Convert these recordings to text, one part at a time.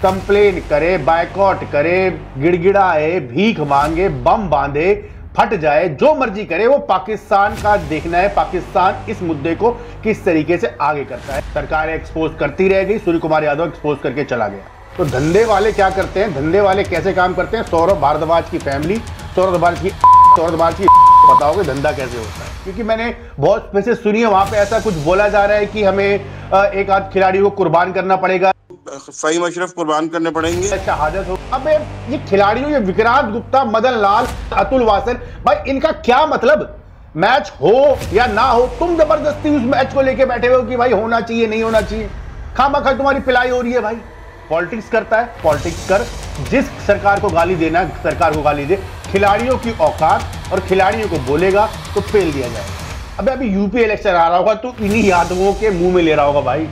Complain करे, boycott करे, गिड़गिड़ाए, भीख मांगे, बम बांधे, फट जाए, जो मर्जी करे, वो पाकिस्तान का देखना है पाकिस्तान इस मुद्दे को किस तरीके से आगे करता है। सरकार एक्सपोज करती रह गई, सूर्य कुमार यादव एक्सपोज करके चला गया। तो धंधे वाले क्या करते हैं, धंधे वाले कैसे काम करते हैं, सौरभ भारद्वाज की फैमिली, सौरभ भारद्वाज की पता होगा धंधा कैसे होता है। क्योंकि मैंने बहुत पैसे सुनी है, वहां पे ऐसा कुछ बोला जा रहा है कि हमें एक आध खिलाड़ी को कुर्बान करना पड़ेगा, फ़हीम अशरफ कुर्बान करने पड़ेंगे, शहादत हो। अब ये खिलाड़ियों, ये विक्रांत गुप्ता, मदन लाल, अतुल वासन, भाई इनका क्या मतलब, मैच हो या ना हो, तुम जबरदस्ती उस मैच को लेके बैठे हो कि भाई होना चाहिए नहीं होना चाहिए, खामखा तुम्हारी पिलाई हो रही है। भाई पॉलिटिक्स करता है, पॉलिटिक्स कर, जिस सरकार को गाली देना सरकार को गाली दे, खिलाड़ियों की औकात और खिलाड़ियों को बोलेगा तो फेल दिया जाएगा। अबे अभी यूपी इलेक्शन आ रहा होगा तो इन्हीं यादवों के मुंह में ले रहा होगा। भाई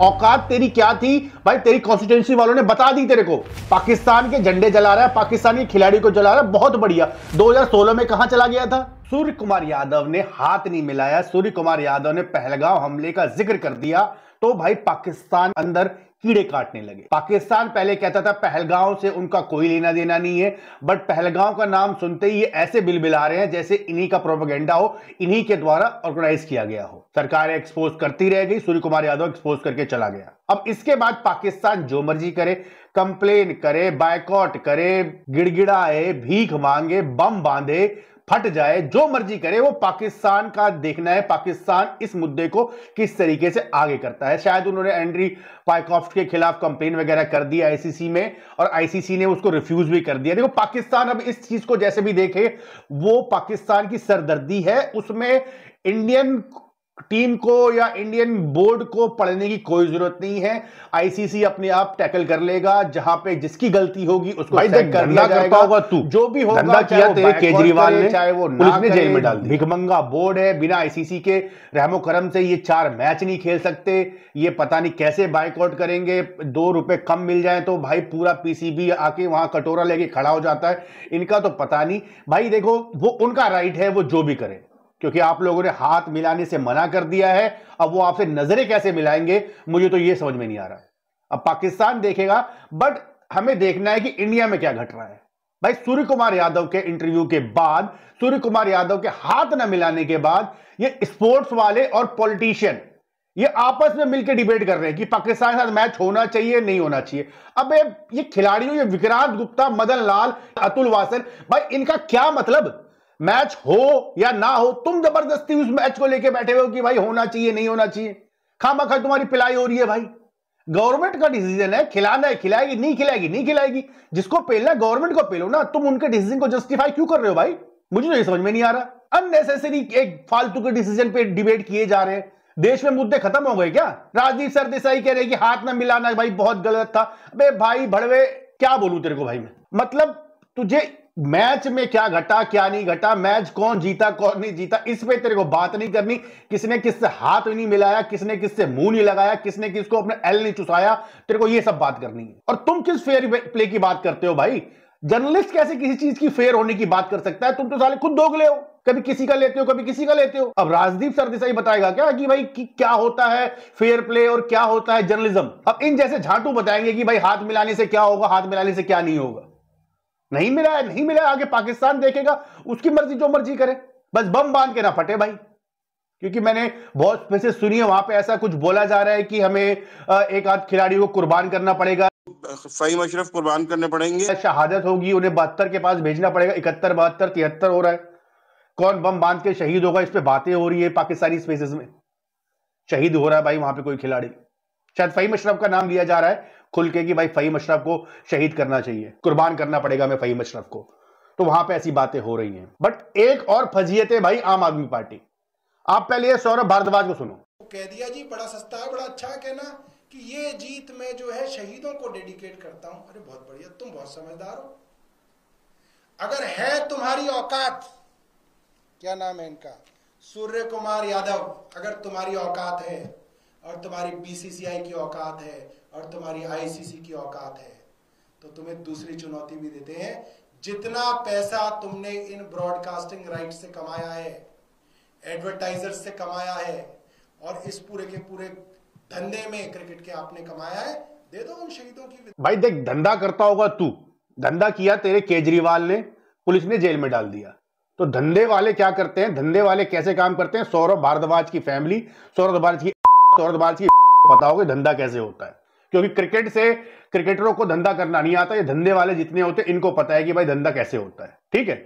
औकात तेरी क्या थी भाई, तेरी कॉन्स्टिट्यूंसी वालों ने बता दी तेरे को। पाकिस्तान के झंडे जला रहा है, पाकिस्तानी खिलाड़ी को जला रहा है, बहुत बढ़िया। 2016 में कहां चला गया था? सूर्य कुमार यादव ने हाथ नहीं मिलाया, सूर्य कुमार यादव ने पहलगाम हमले का जिक्र कर दिया तो भाई पाकिस्तान अंदर कीड़े काटने लगे। पाकिस्तान पहले कहता था पहलगाम से उनका कोई लेना देना नहीं है, बट पहलगाम का नाम सुनते ही ये ऐसे बिलबिला रहे हैं जैसे इन्हीं का प्रोपेगेंडा हो, इन्हीं के द्वारा ऑर्गेनाइज किया गया हो। सरकार एक्सपोज करती रह गई, सूर्य कुमार यादव एक्सपोज करके चला गया। अब इसके बाद पाकिस्तान जो मर्जी करे, कंप्लेन करे, बायकॉट करे, गिड़गिड़ाए, भीख मांगे, बम बांधे, फट जाए, जो मर्जी करे, वो पाकिस्तान का देखना है पाकिस्तान इस मुद्दे को किस तरीके से आगे करता है। शायद उन्होंने एंड्री पाइकॉफ्ट के खिलाफ कंप्लेन वगैरह कर दी आईसीसी में, और आईसीसी ने उसको रिफ्यूज भी कर दिया। देखो पाकिस्तान अब इस चीज को जैसे भी देखे, वो पाकिस्तान की सरदर्दी है, उसमें इंडियन टीम को या इंडियन बोर्ड को पढ़ने की कोई जरूरत नहीं है। आईसीसी अपने आप टैकल कर लेगा, जहां पे जिसकी गलती होगी उसको सेट कर दिया जाएगा। होगा तू जो भी होगा, किया तेरे केजरीवाल ने, चाहे वो पुलिस ने जेल में डाल दिया। भिखमंगा बोर्ड है, बिना आईसीसी के रहमो करम से ये 4 मैच नहीं खेल सकते। ये पता नहीं कैसे बाइकआउट करेंगे, 2 रुपए कम मिल जाए तो भाई पूरा पीसीबी आके वहां कटोरा लेके खड़ा हो जाता है। इनका तो पता नहीं। भाई देखो, वो उनका राइट है, वो जो भी करे, क्योंकि आप लोगों ने हाथ मिलाने से मना कर दिया है। अब वो आपसे नजरें कैसे मिलाएंगे, मुझे तो ये समझ में नहीं आ रहा। अब पाकिस्तान देखेगा, बट हमें देखना है कि इंडिया में क्या घट रहा है। भाई सूर्य कुमार यादव के इंटरव्यू के बाद, सूर्य कुमार यादव के हाथ न मिलाने के बाद, ये स्पोर्ट्स वाले और पॉलिटिशियन ये आपस में मिलकर डिबेट कर रहे हैं कि पाकिस्तान के साथ मैच होना चाहिए नहीं होना चाहिए। अब ये खिलाड़ियों, ये विक्रांत गुप्ता, मदन लाल, अतुल वासन, भाई इनका क्या मतलब, मैच हो या ना हो, तुम जबरदस्ती उस मैच को लेके बैठे हो कि भाई होना चाहिए नहीं होना चाहिए, खामखा तुम्हारी पिलाई हो रही है। भाई गवर्नमेंट का डिसीजन है, खिलाना है खिलाएगी, नहीं खिलाएगी नहीं खिलाएगी, जिसको पेलना गवर्नमेंट को पेलो ना। तुम उनके डिसीजन को जस्टिफाई क्यों कर रहे हो भाई, मुझे तो ये समझ में नहीं आ रहा। अननेसेसरी एक फालतू के डिसीजन पे डिबेट किए जा रहे हैं। देश में मुद्दे खत्म हो गए क्या? राजदीप सरदेसाई कह रहे हैं कि हाथ ना मिलाना भाई बहुत गलत था। अबे भाई भड़वे, क्या बोलूं तेरे को भाई मैं, मतलब तुझे मैच में क्या घटा क्या नहीं घटा, मैच कौन जीता कौन नहीं जीता, इस पे तेरे को बात नहीं करनी। किसने किससे हाथ नहीं मिलाया, किसने किससे मुंह नहीं लगाया, किसने किसको अपने एल नहीं चुसाया, तेरे को ये सब बात करनी है। और तुम किस फेयर प्ले की बात करते हो भाई? जर्नलिस्ट कैसे किसी चीज की फेयर होने की बात कर सकता है? तुम तो साले खुद दोगले हो, कभी किसी का लेते हो कभी किसी का लेते हो। अब राजदीप सरदेसाई बताएगा क्या कि भाई क्या होता है फेयर प्ले और क्या होता है जर्नलिज्म? अब इन जैसे झांटू बताएंगे कि भाई हाथ मिलाने से क्या होगा, हाथ मिलाने से क्या नहीं होगा। नहीं मिला है, नहीं मिला है, आगे पाकिस्तान देखेगा, उसकी मर्जी जो मर्जी करे, बस बम बांध के ना फटे भाई। क्योंकि मैंने बहुत पैसे सुनी है, वहां पे ऐसा कुछ बोला जा रहा है कि हमें एक आध खिलाड़ी को कुर्बान करना पड़ेगा, फ़हीम अशरफ कुर्बान करने पड़ेंगे, शहादत होगी, उन्हें 72 के पास भेजना पड़ेगा, 71, 72, 73 हो रहा है। कौन बम बांध के शहीद होगा, इस पे बातें हो रही है पाकिस्तानी स्पेसेस में। शहीद हो रहा है भाई वहां पे कोई खिलाड़ी, शायद फ़हीम अशरफ का नाम लिया जा रहा है खुल के कि भाई फ़हीम अशरफ को शहीद करना चाहिए, कुर्बान करना पड़ेगा मैं फ़हीम अशरफ को। तो वहां पे ऐसी बातें हो रही हैं। बट एक और फजीयत है भाई आम आदमी पार्टी। आप पहले ये सौरभ भारद्वाज को सुनो। कह दिया जी बड़ा सस्ता है, बड़ा अच्छा है कहना कि ये जीत मैं जो है शहीदों को डेडिकेट करता हूं। अरे बहुत बढ़िया, तुम बहुत समझदार हो। अगर है तुम्हारी औकात, क्या नाम है इनका, सूर्य कुमार यादव, अगर तुम्हारी औकात है और तुम्हारी बीसीसीआई की औकात है और तुम्हारी आईसीसी की औकात है, तो तुम्हें दूसरी चुनौती भी देते हैं। जितना पैसा तुमने इन ब्रॉडकास्टिंग राइट से कमाया है, एडवर्टाइजर से कमाया है, और इस पूरे के पूरे धंधे में क्रिकेट के आपने कमाया है, दे दो उन शहीदों की। भाई देख, धंधा करता होगा तू, धंधा किया तेरे केजरीवाल ने, पुलिस ने जेल में डाल दिया। तो धंधे वाले क्या करते हैं, धंधे वाले कैसे काम करते हैं? सौरभ भारद्वाज की फैमिली, सौरभ भारद्वाज की पता होगा धंधा कैसे होता है, क्योंकि क्रिकेट से क्रिकेटरों को धंधा करना नहीं आता। ये धंधे वाले जितने होते हैं इनको पता है कि भाई धंधा कैसे होता है, ठीक है।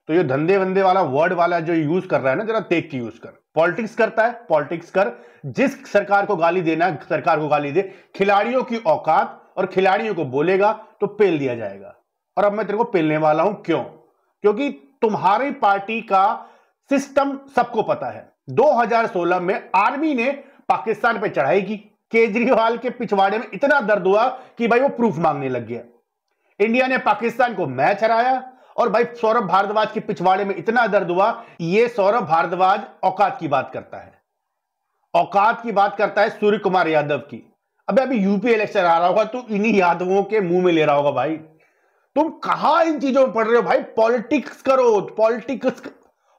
तो ये धंधे वंदे वाला वर्ड वाला जो यूज कर रहा है ना, जरा तेज की यूज कर। पॉलिटिक्स करता है, पॉलिटिक्स कर, जिस सरकार को गाली देना है सरकार को गाली दे, खिलाड़ियों की औकात और खिलाड़ियों को बोलेगा तो पेल दिया जाएगा। और अब मैं तेरे को पेलने वाला हूं, क्यों? क्योंकि तुम्हारी पार्टी का सिस्टम सबको पता है। 2016 में आर्मी ने पाकिस्तान पे चढ़ाई की, केजरीवाल के पिछवाड़े में इतना दर्द हुआ कि भाई वो प्रूफ मांगने लग गया। इंडिया ने पाकिस्तान को मैच हराया और भाई सौरभ भारद्वाज के पिछवाड़े में इतना दर्द हुआ। ये सौरभ भारद्वाज औकात की बात करता है, औकात की बात करता है सूर्य कुमार यादव की। अभी यूपी इलेक्शन आ रहा होगा, तो इन्हीं यादवों के मुंह में ले रहा होगा। भाई तुम कहां इन चीजों में पढ़ रहे हो? भाई पॉलिटिक्स करो,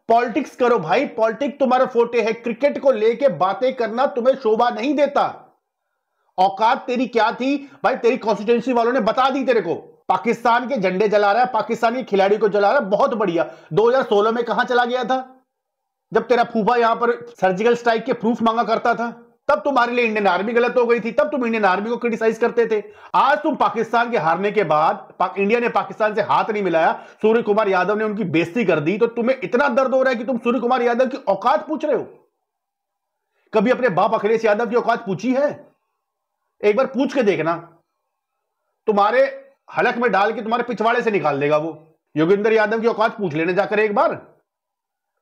पॉलिटिक्स करो भाई। पॉलिटिक्स तुम्हारा फोटे है, क्रिकेट को लेके बातें करना तुम्हें शोभा नहीं देता। औकात तेरी क्या थी भाई? तेरी कॉन्स्टिट्यूंसी वालों ने बता दी तेरे को। पाकिस्तान के झंडे जला रहा है, पाकिस्तानी खिलाड़ी को जला रहा है, बहुत बढ़िया। 2016 में कहां चला गया था जब तेरा फूफा यहां पर सर्जिकल स्ट्राइक के प्रूफ मांगा करता था? तब तुम्हारे लिए इंडियन आर्मी गलत हो गई थी, तब तुम इंडियन आर्मी को क्रिटिसाइज करते थे। आज तुम पाकिस्तान के हारने के बाद इंडिया ने पाकिस्तान से हाथ नहीं मिलाया, सूर्य कुमार यादव ने उनकी बेइज्जती कर दी, तो तुम्हें इतना दर्द हो रहा है कि तुम सूर्य कुमार यादव की औकात पूछ रहे हो। कभी अपने बाप अखिलेश यादव की औकात पूछी है? एक बार पूछ के देखना, तुम्हारे हलक में डाल के तुम्हारे पिछवाड़े से निकाल देगा वो। योगेंद्र यादव की औकात पूछ लेने जाकर एक बार।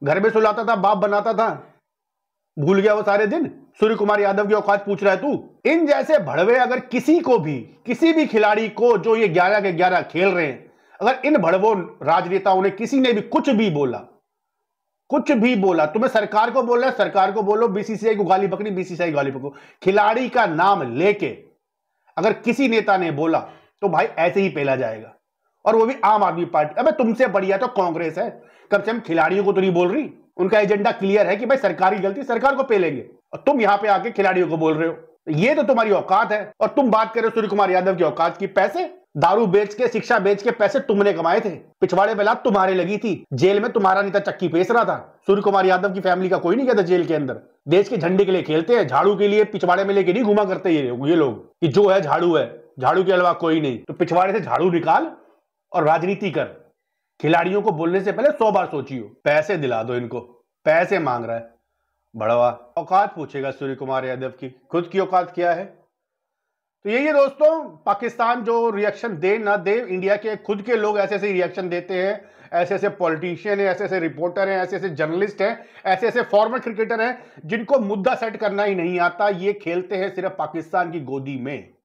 घर में सुलाता था, बाप बनाता था, भूल गया वो सारे दिन? सूर्य कुमार यादव की औकात पूछ रहा है तू? इन जैसे भड़वे अगर किसी को भी, किसी भी खिलाड़ी को जो ये 11 के 11 खेल रहे हैं, अगर इन भड़वों राजनेताओं ने किसी ने भी कुछ भी बोला, तुम्हें सरकार को बोलना है, सरकार को बोलो, बीसीसीआई को गाली बकनी, बीसीसीआई गाली बको। खिलाड़ी का नाम लेके अगर किसी नेता ने बोला तो भाई ऐसे ही पेला जाएगा, और वो भी आम आदमी पार्टी। अबे तुमसे बढ़िया तो कांग्रेस है, कम से कम खिलाड़ियों को तो नहीं बोल रही। उनका एजेंडा क्लियर है कि भाई सरकार की गलती, सरकार को पेलेंगे, और तुम यहां पे आके खिलाड़ियों को बोल रहे हो। ये तो तुम्हारी औकात है। और तुम बात कर रहे हो सूर्य कुमार यादव की औकात की। पैसे दारू बेच के, शिक्षा बेच के पैसे तुमने कमाए थे, पिछवाड़े में लात तुम्हारे लगी थी, जेल में तुम्हारा नेता चक्की पेश रहा था। सूर्य कुमार यादव की फैमिली का कोई नहीं गया था जेल के अंदर। देश के झंडे के लिए खेलते हैं, झाड़ू के लिए पिछवाड़े में लेके नहीं घुमा करते ये लोग कि जो है झाड़ू है, झाड़ू के अलावा कोई नहीं। तो पिछवाड़े से झाड़ू निकाल और राजनीति कर। खिलाड़ियों को बोलने से पहले 100 बार सोचियो। पैसे दिला दो इनको, पैसे मांग रहा है बड़वा। औकात पूछेगा सूर्य कुमार यादव की, खुद की औकात क्या है? तो यही है दोस्तों, पाकिस्तान जो रिएक्शन दे ना दे, इंडिया के खुद के लोग ऐसे ऐसे रिएक्शन देते हैं। ऐसे ऐसे पॉलिटिशियन है, ऐसे ऐसे रिपोर्टर हैं, ऐसे ऐसे जर्नलिस्ट हैं, ऐसे ऐसे फॉर्मर क्रिकेटर हैं जिनको मुद्दा सेट करना ही नहीं आता। ये खेलते हैं सिर्फ पाकिस्तान की गोदी में।